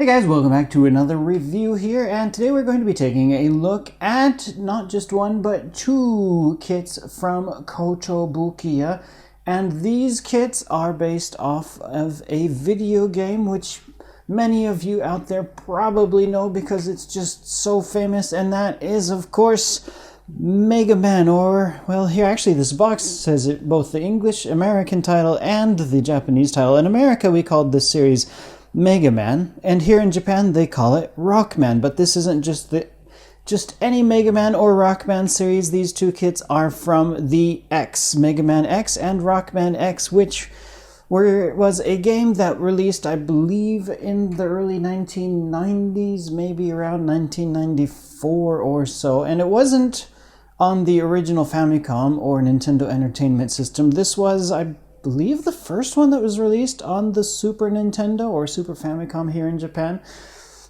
Hey guys, welcome back to another review here, and today we're going to be taking a look at not just one but two kits from Kotobukiya, and these kits are based off of a video game which many of you out there probably know because it's just so famous, and that is of course Mega Man, or well, here actually this box says it, both the English American title and the Japanese title. In America we called this series Mega Man, and here in Japan they call it Rockman. But this isn't just any Mega Man or Rockman series. These two kits are from the X, Mega Man X and Rockman X, which was a game that released, I believe, in the early 1990s, maybe around 1994 or so, and it wasn't on the original Famicom or Nintendo Entertainment System. This was, I believe, the first one that was released on the Super Nintendo or Super Famicom here in Japan.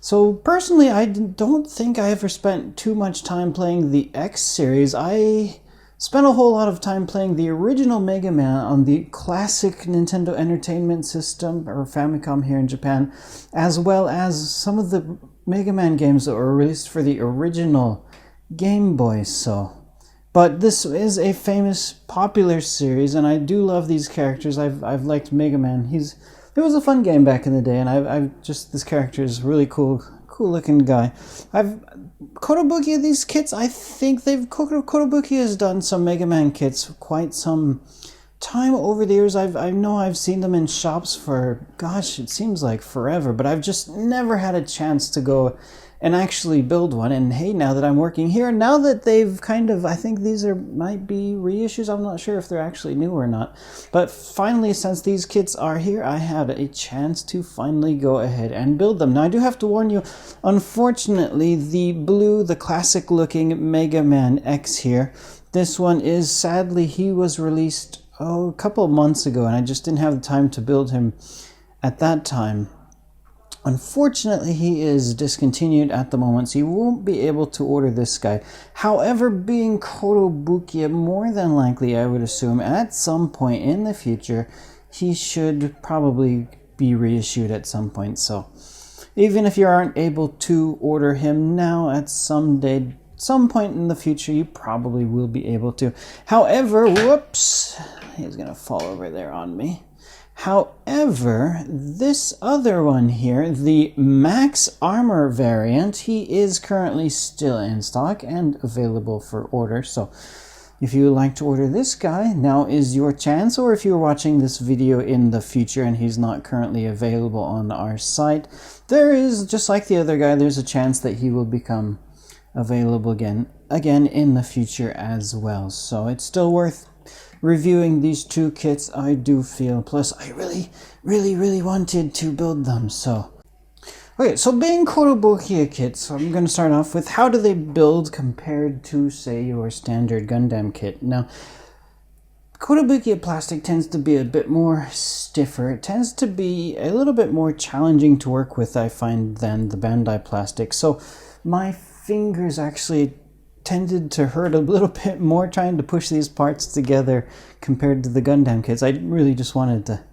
So personally, I don't think I ever spent too much time playing the X series. I spent a whole lot of time playing the original Mega Man on the classic Nintendo Entertainment System or Famicom here in Japan, as well as some of the Mega Man games that were released for the original Game Boy. But this is a famous, popular series, and I do love these characters. I've liked Mega Man. It was a fun game back in the day, and this character is really cool looking guy. Kotobukiya, these kits, I think Kotobukiya has done some Mega Man kits quite some time over the years. I know I've seen them in shops for, gosh, it seems like forever, but I've just never had a chance to go and actually build one. And hey, now that I'm working here, now that they've kind of, I think these might be reissues, I'm not sure if they're actually new or not, but finally, since these kits are here, I had a chance to finally go ahead and build them. Now I do have to warn you, unfortunately, the classic looking Mega Man X here, this one is, sadly, he was released a couple of months ago, and I just didn't have the time to build him at that time. Unfortunately, he is discontinued at the moment, so you won't be able to order this guy. However, being Kotobukiya, more than likely, I would assume, at some point in the future, he should probably be reissued at some point. So, even if you aren't able to order him now, at some point in the future, you probably will be able to. However, whoops, he's gonna fall over there on me. However, this other one here, the Max Armor variant, he is currently still in stock and available for order. So if you would like to order this guy, now is your chance. Or if you're watching this video in the future and he's not currently available on our site, there is, just like the other guy, there's a chance that he will become available again in the future as well. So it's still worth reviewing these two kits, I do feel. Plus, I really wanted to build them. So, okay, so being Kotobukiya kits, I'm going to start off with how do they build compared to, say, your standard Gundam kit. Now, Kotobukiya plastic tends to be a bit more stiffer. It tends to be a little bit more challenging to work with, I find, than the Bandai plastic. So, my fingers actually tended to hurt a little bit more trying to push these parts together compared to the Gundam kits. I really just wanted to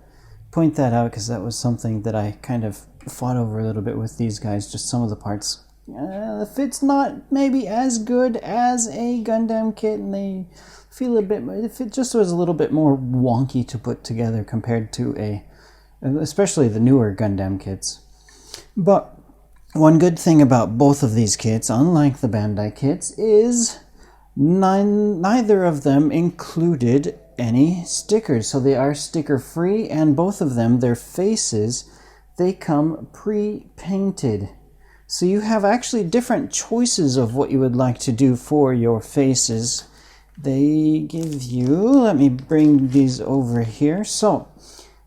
point that out because that was something that I kind of fought over a little bit with these guys. Just some of the parts, the fit's not maybe as good as a Gundam kit, and they feel a bit, if it just was a little bit more wonky to put together compared to especially the newer Gundam kits. But one good thing about both of these kits, unlike the Bandai kits, is neither of them included any stickers. So they are sticker free, and both of them, their faces, they come pre-painted. So you have actually different choices of what you would like to do for your faces. They give you, let me bring these over here. So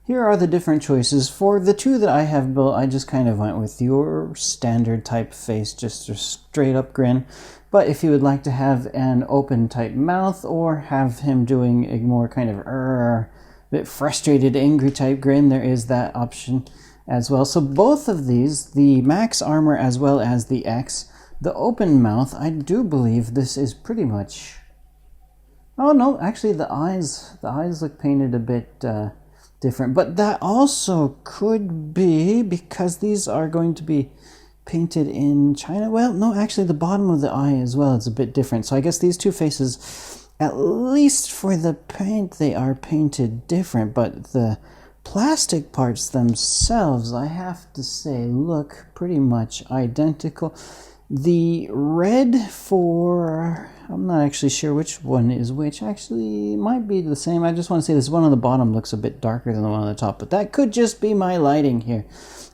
here are the different choices. For the two that I have built, I just kind of went with your standard type face, just a straight up grin. But if you would like to have an open type mouth, or have him doing a more kind of bit frustrated, angry type grin, there is that option as well. So both of these, the Max Armor as well as the X, the open mouth, I do believe this is pretty much... Oh no, actually the eyes look painted a bit different. But that also could be because these are going to be painted in China. Well, no, actually the bottom of the eye as well is a bit different. So I guess these two faces, at least for the paint, they are painted different. But the plastic parts themselves, I have to say, look pretty much identical. The red for, I'm not actually sure which one is which. Actually, it might be the same. I just want to say this one on the bottom looks a bit darker than the one on the top, but that could just be my lighting here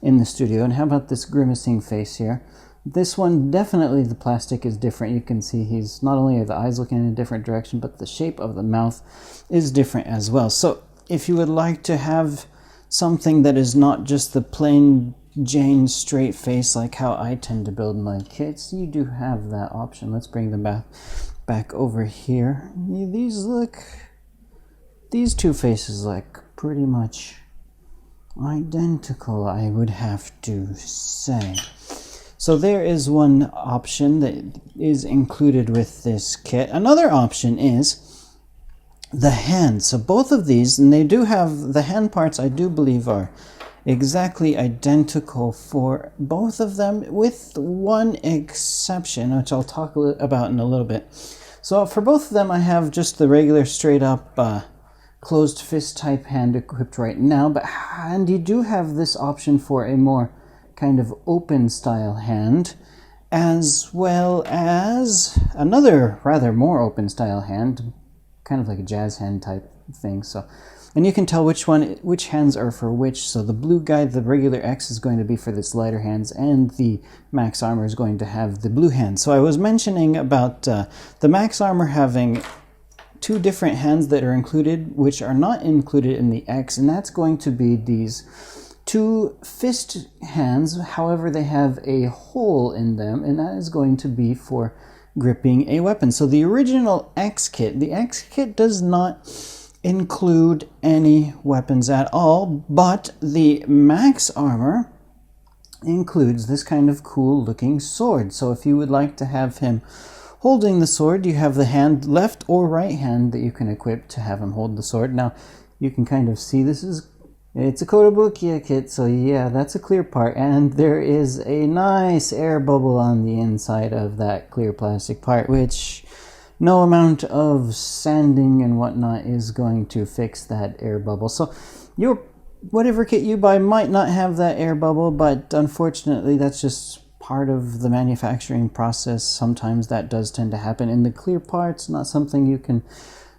in the studio. And how about this grimacing face here? This one, definitely the plastic is different. You can see he's not only are the eyes looking in a different direction, but the shape of the mouth is different as well. So if you would like to have something that is not just the plain Jane straight face like how I tend to build my kits, you do have that option. Let's bring them back over here. These two faces look pretty much identical, I would have to say. So there is one option that is included with this kit. Another option is the hands. So both of these, and they do have the hand parts, I do believe are exactly identical for both of them, with one exception, which I'll talk about in a little bit. So for both of them, I have just the regular straight up closed fist type hand equipped right now, and you do have this option for a more kind of open style hand, as well as another rather more open style hand, kind of like a jazz hand type thing. So, and you can tell which hands are for which. So the blue guy, the regular X, is going to be for this lighter hands, and the Max Armor is going to have the blue hands. So I was mentioning about the Max Armor having two different hands that are included, which are not included in the X, and that's going to be these two fist hands. However, they have a hole in them, and that is going to be for gripping a weapon. So the original X kit, the X kit does not include any weapons at all, but the Max Armor includes this kind of cool looking sword. So if you would like to have him holding the sword, you have the hand, left or right hand, that you can equip to have him hold the sword. Now you can kind of see it's a Kotobukiya kit, so yeah, that's a clear part, and there is a nice air bubble on the inside of that clear plastic part, which no amount of sanding and whatnot is going to fix that air bubble. So whatever kit you buy might not have that air bubble, but unfortunately that's just part of the manufacturing process. Sometimes that does tend to happen in the clear parts, not something you can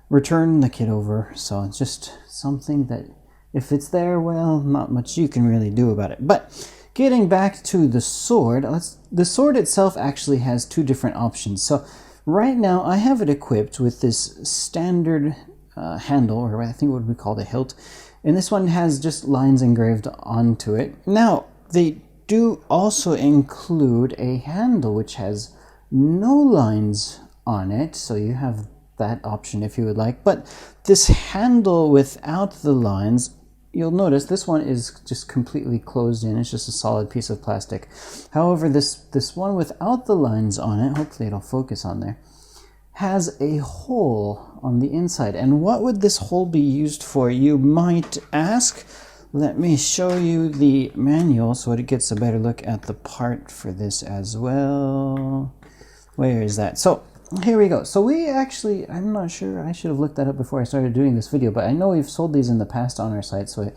return the kit over. So it's just something that if it's there, well, not much you can really do about it. But getting back to the sword, the sword itself actually has two different options. So right now I have it equipped with this standard handle, or I think what we call the hilt, and this one has just lines engraved onto it. Now they do also include a handle which has no lines on it, so you have that option if you would like. But this handle without the lines, you'll notice this one is just completely closed in. It's just a solid piece of plastic. However, this one without the lines on it, hopefully it'll focus on there, has a hole on the inside. And what would this hole be used for, you might ask? Let me show you the manual so it gets a better look at the part for this as well. Where is that? So here we go. So we actually, I'm not sure, I should have looked that up before I started doing this video, but I know we've sold these in the past on our site, so it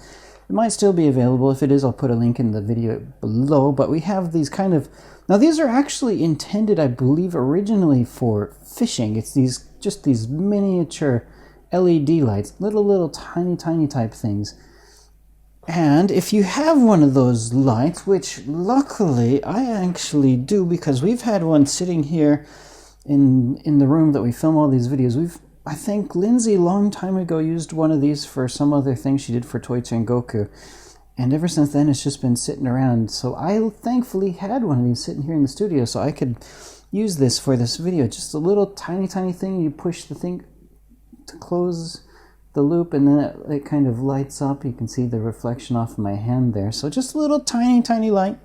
might still be available. If it is, I'll put a link in the video below. But we have these kind of, now these are actually intended, I believe, originally for fishing. It's just these miniature LED lights, little tiny type things. And if you have one of those lights, which luckily I actually do, because we've had one sitting here in the room that we film all these videos. I think Lindsay a long time ago used one of these for some other thing she did for Toy Goku, and ever since then it's just been sitting around. So I thankfully had one of these sitting here in the studio so I could use this for this video. Just a little tiny thing. You push the thing to close the loop, and then it kind of lights up. You can see the reflection off of my hand there. So just a little tiny light.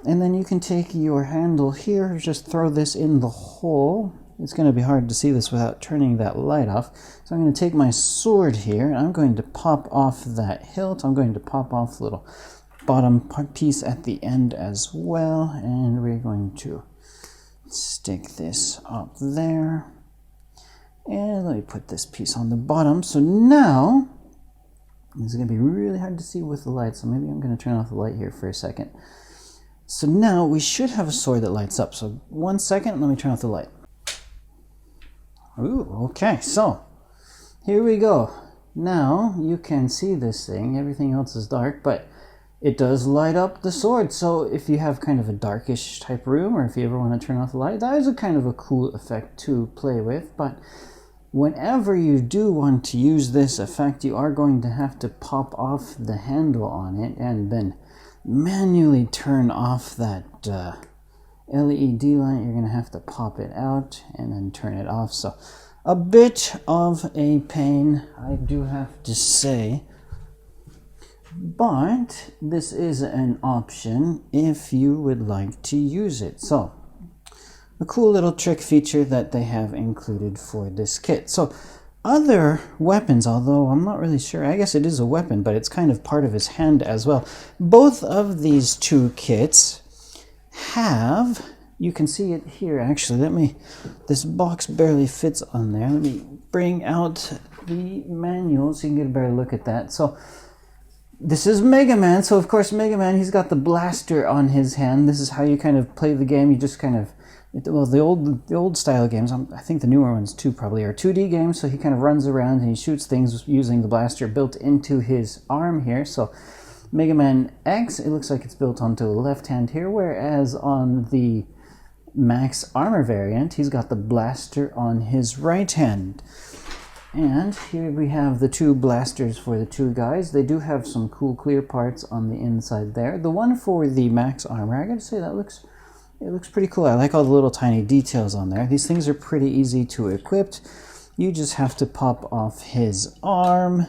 And then you can take your handle here, just throw this in the hole, it's going to be hard to see this without turning that light off. So I'm going to take my sword here, and I'm going to pop off that hilt. I'm going to pop off the little bottom piece at the end as well, and we're going to stick this up there. And let me put this piece on the bottom. So now, it's going to be really hard to see with the light, so maybe I'm going to turn off the light here for a second. So now we should have a sword that lights up. So 1 second, let me turn off the light. Ooh, okay, so here we go. Now you can see this thing. Everything else is dark, but it does light up the sword. So if you have kind of a darkish type room, or if you ever want to turn off the light, that is a kind of a cool effect to play with. But whenever you do want to use this effect, you are going to have to pop off the handle on it and then manually turn off that LED light. You're going to have to pop it out and then turn it off. So a bit of a pain, I do have to say. But this is an option if you would like to use it. So a cool little trick feature that they have included for this kit. So other weapons, although I'm not really sure, I guess it is a weapon, but it's kind of part of his hand as well. Both of these two kits have, you can see it here actually, this box barely fits on there. Let me bring out the manual so you can get a better look at that. So this is Mega Man, so of course Mega Man, he's got the blaster on his hand. This is how you kind of play the game. You just kind of, well, the old style games, I think the newer ones too probably are 2D games, so he kind of runs around and he shoots things using the blaster built into his arm here. So Mega Man X, it looks like it's built onto the left hand here, whereas on the Max Armor variant, he's got the blaster on his right hand. And here we have the two blasters for the two guys. They do have some cool clear parts on the inside there. The one for the Max Armor, I gotta say that looks pretty cool. I like all the little tiny details on there. These things are pretty easy to equip. You just have to pop off his arm.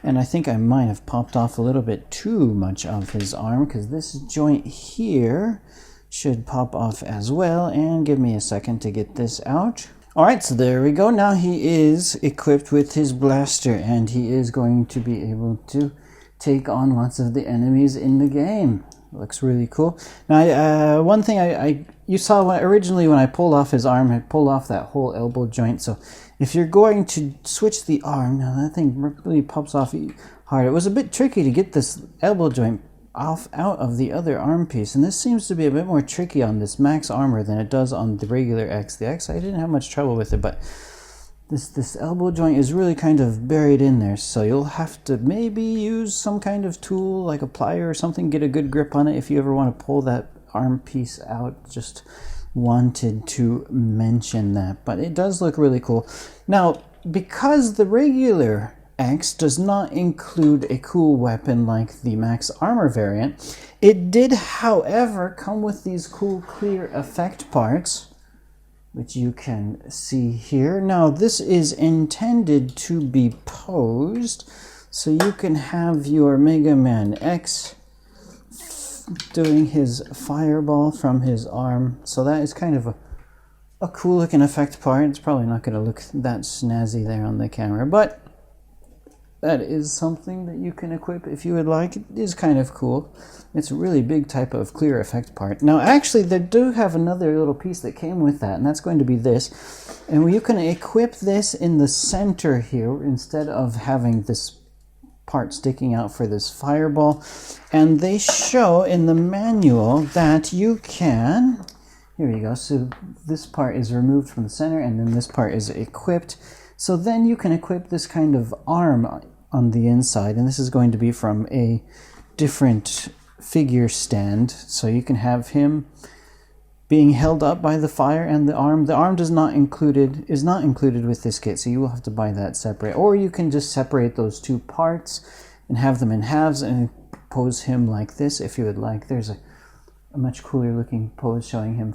And I think I might have popped off a little bit too much of his arm, because this joint here should pop off as well. And give me a second to get this out. Alright, so there we go. Now he is equipped with his blaster, and he is going to be able to take on lots of the enemies in the game. Looks really cool. Now, one thing you saw originally when I pulled off his arm, I pulled off that whole elbow joint. So if you're going to switch the arm, now that thing really pops off hard. It was a bit tricky to get this elbow joint out of the other arm piece, and this seems to be a bit more tricky on this Max Armor than it does on the regular X. The X, I didn't have much trouble with it, but this elbow joint is really kind of buried in there, so you'll have to maybe use some kind of tool like a plier or something, get a good grip on it if you ever want to pull that arm piece out. Just wanted to mention that, but it does look really cool. Now, because the regular X does not include a cool weapon like the Max Armor variant, it did, however, come with these cool clear effect parts, which you can see here. Now, this is intended to be posed, so you can have your Mega Man X doing his fireball from his arm. So that is kind of a cool looking effect part. It's probably not going to look that snazzy there on the camera, but that is something that you can equip if you would like. It is kind of cool. It's a really big type of clear effect part. Now, actually, they do have another little piece that came with that, and that's going to be this. And you can equip this in the center here instead of having this part sticking out for this fireball. And they show in the manual that you can, here you go, so this part is removed from the center and then this part is equipped. So then you can equip this kind of arm on the inside, and this is going to be from a different figure stand. So you can have him being held up by the fire, and the arm is not included with this kit, so you will have to buy that separate. Or you can just separate those two parts and have them in halves and pose him like this if you would like. There's a much cooler looking pose showing him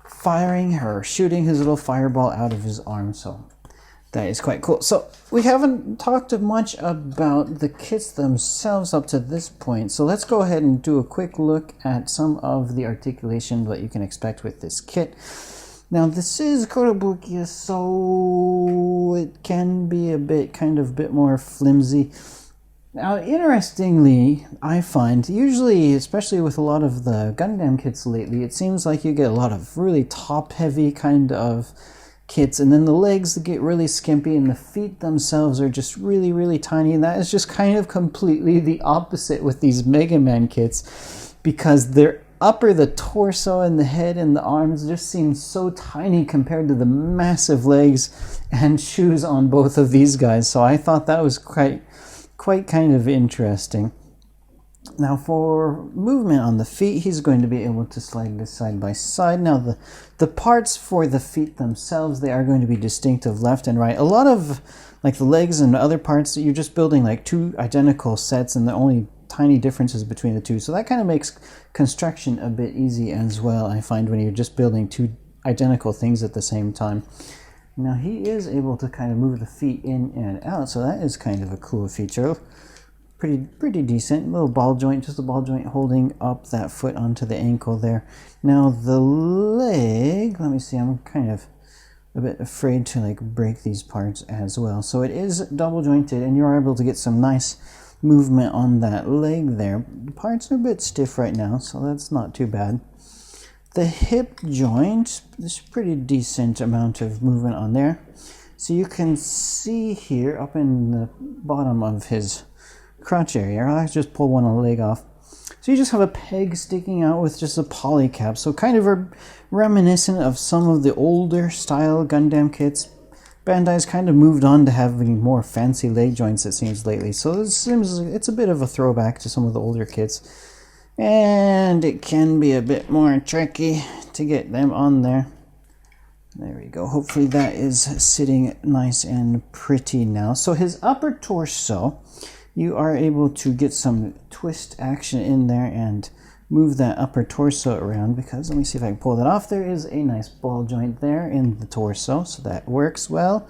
firing or shooting his little fireball out of his arm. So that is quite cool. So we haven't talked much about the kits themselves up to this point. So let's go ahead and do a quick look at some of the articulation that you can expect with this kit. Now this is Kotobukiya, so it can be a bit more flimsy. Now, interestingly, I find, usually, especially with a lot of the Gundam kits lately, it seems like you get a lot of really top-heavy kind of kits, and then the legs get really skimpy, and the feet themselves are just really, really tiny, and that is just kind of completely the opposite with these Mega Man kits, because their the torso and the head and the arms just seem so tiny compared to the massive legs and shoes on both of these guys, so I thought that was quite kind of interesting. Now for movement on the feet, he's going to be able to slide this side by side. Now the parts for the feet themselves, they are going to be distinctive left and right. A lot of like the legs and other parts, you're just building like two identical sets and the only tiny differences between the two. So that kind of makes construction a bit easy as well, I find, when you're just building two identical things at the same time. Now he is able to kind of move the feet in and out, so that is kind of a cool feature. Pretty decent. Little ball joint, just a ball joint holding up that foot onto the ankle there. Now the leg, let me see, I'm kind of a bit afraid to like break these parts as well. So it is double jointed and you're able to get some nice movement on that leg there. The parts are a bit stiff right now, so that's not too bad. The hip joint, there's a pretty decent amount of movement on there. So you can see here up in the bottom of his crotch area, I'll just pull one leg off. So you just have a peg sticking out with just a poly cap. So kind of reminiscent of some of the older style Gundam kits. Bandai's kind of moved on to having more fancy leg joints, it seems, lately. So it's a bit of a throwback to some of the older kits. And it can be a bit more tricky to get them on there. There we go. Hopefully that is sitting nice and pretty now. So his upper torso, you are able to get some twist action in there and move that upper torso around, because let me see if I can pull that off. There is a nice ball joint there in the torso, so that works well.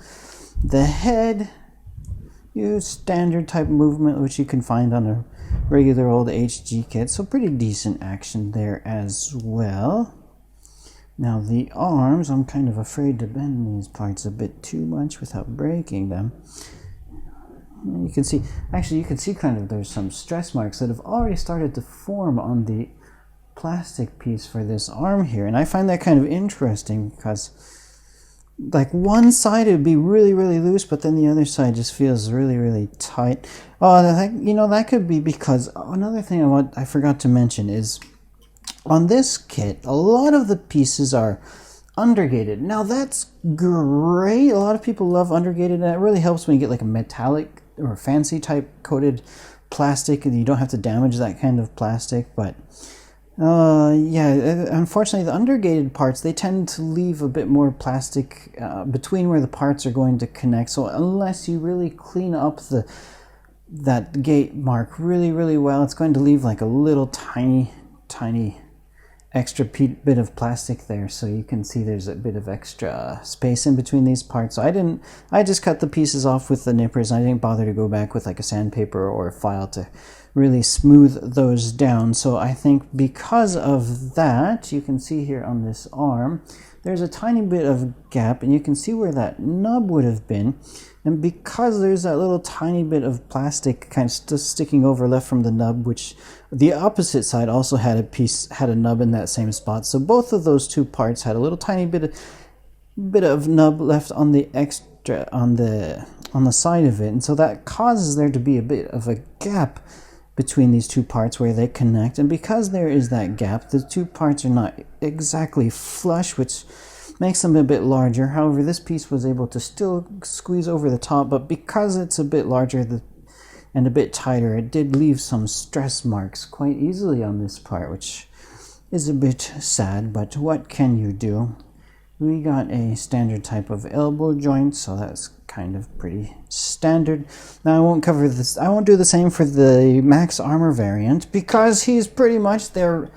The head, use standard type movement, which you can find on a regular old HG kit, so pretty decent action there as well. Now the arms, I'm kind of afraid to bend these parts a bit too much without breaking them. You can see, actually you can see kind of there's some stress marks that have already started to form on the plastic piece for this arm here, and I find that kind of interesting because like one side it would be really, really loose, but then the other side just feels really, really tight. Oh, that could be because another thing I forgot to mention is on this kit, a lot of the pieces are undergated. Now that's great. A lot of people love undergated, and it really helps when you get like a metallic or fancy type coated plastic, and you don't have to damage that kind of plastic. But yeah, unfortunately the undergated parts, they tend to leave a bit more plastic between where the parts are going to connect. So unless you really clean up that gate mark really, really well, it's going to leave like a little tiny extra bit of plastic there. So you can see there's a bit of extra space in between these parts. So I just cut the pieces off with the nippers. I didn't bother to go back with like a sandpaper or a file to really smooth those down. So I think because of that, you can see here on this arm, there's a tiny bit of gap, and you can see where that nub would have been. And because there's that little tiny bit of plastic kind of still sticking over left from the nub, which the opposite side also had a nub in that same spot. So both of those two parts had a little tiny bit of nub left on the extra on the side of it. And so that causes there to be a bit of a gap between these two parts where they connect. And because there is that gap, the two parts are not exactly flush, which makes them a bit larger. However, this piece was able to still squeeze over the top, but because it's a bit larger and a bit tighter, it did leave some stress marks quite easily on this part, which is a bit sad, but what can you do? We got a standard type of elbow joint, so that's kind of pretty standard. Now I won't cover this, I won't do the same for the Max Armor variant, because he's pretty much there.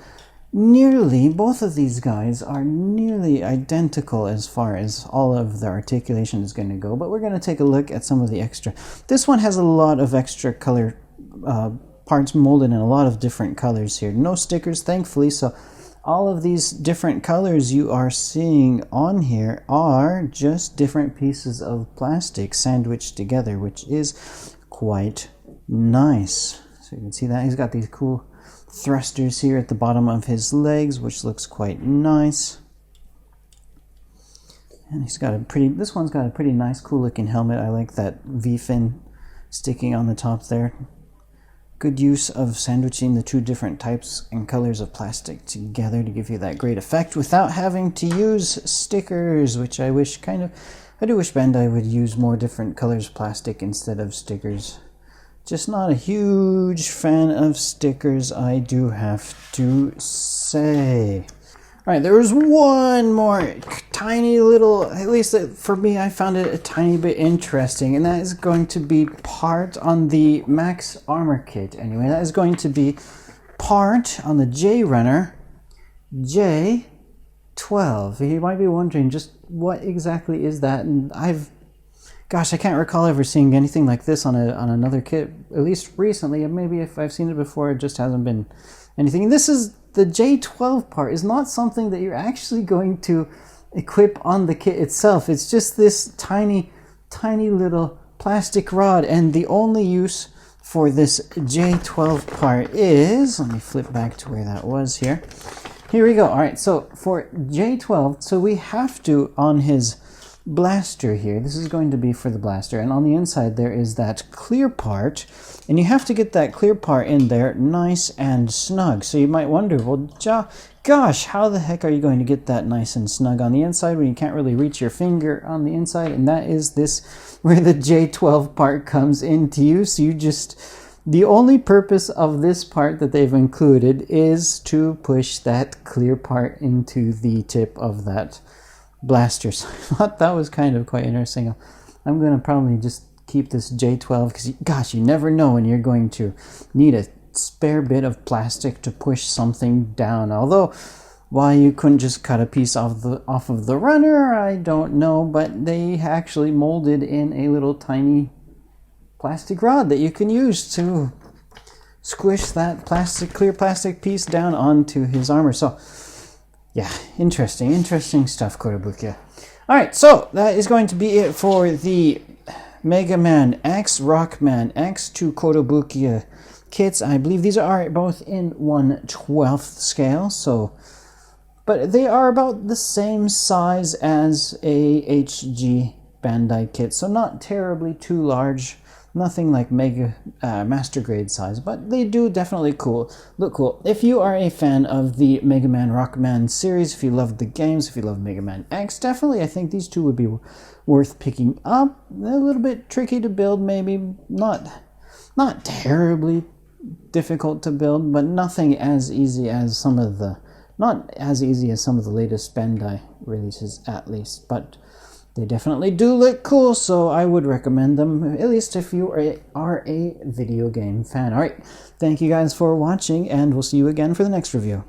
Both of these guys are nearly identical as far as all of the articulation is going to go, but we're going to take a look at some of the extra. This one has a lot of extra color parts molded in a lot of different colors here. No stickers, thankfully, so all of these different colors you are seeing on here are just different pieces of plastic sandwiched together, which is quite nice. So you can see that he's got these cool thrusters here at the bottom of his legs, which looks quite nice. And he's got this one's got a pretty nice, cool looking helmet. I like that V-fin sticking on the top there. Good use of sandwiching the two different types and colors of plastic together to give you that great effect without having to use stickers, which I do wish Bandai would use more different colors of plastic instead of stickers. Just not a huge fan of stickers, I do have to say. Alright, there was one more tiny little, at least for me, I found it a tiny bit interesting, and that is going to be part on the Max Armor Kit. Anyway, that is going to be part on the J Runner J12. You might be wondering just what exactly is that, and gosh, I can't recall ever seeing anything like this on another kit, at least recently. Maybe if I've seen it before, it just hasn't been anything. And this is the J12 part is not something that you're actually going to equip on the kit itself. It's just this tiny little plastic rod, and the only use for this J12 part is, let me flip back to where that was here. Here we go. All right, so for J12, so we have to, on his blaster here, this is going to be for the blaster, and on the inside there is that clear part, and you have to get that clear part in there nice and snug. So you might wonder, well, gosh, how the heck are you going to get that nice and snug on the inside when you can't really reach your finger on the inside? And that is this where the J12 part comes into use. The only purpose of this part that they've included is to push that clear part into the tip of that blaster. So I thought that was kind of quite interesting. I'm going to probably just keep this J12 because, gosh, you never know when you're going to need a spare bit of plastic to push something down. Although, why you couldn't just cut a piece off of the runner, I don't know, but they actually molded in a little tiny plastic rod that you can use to squish that clear plastic piece down onto his armor. So yeah, interesting stuff, Kotobukiya. Alright, so that is going to be it for the Mega Man X, Rockman X to Kotobukiya kits. I believe these are both in 1/12 scale, but they are about the same size as a HG Bandai kit, so not terribly too large. Nothing like mega master grade size, but they do definitely look cool. If you are a fan of the Mega Man Rockman series, if you love the games, if you love Mega Man X, definitely I think these two would be worth picking up. They're a little bit tricky to build, maybe not terribly difficult to build, but nothing as easy as not as easy as some of the latest Bandai releases, at least, but they definitely do look cool, so I would recommend them, at least if you are a video game fan. Alright, thank you guys for watching, and we'll see you again for the next review.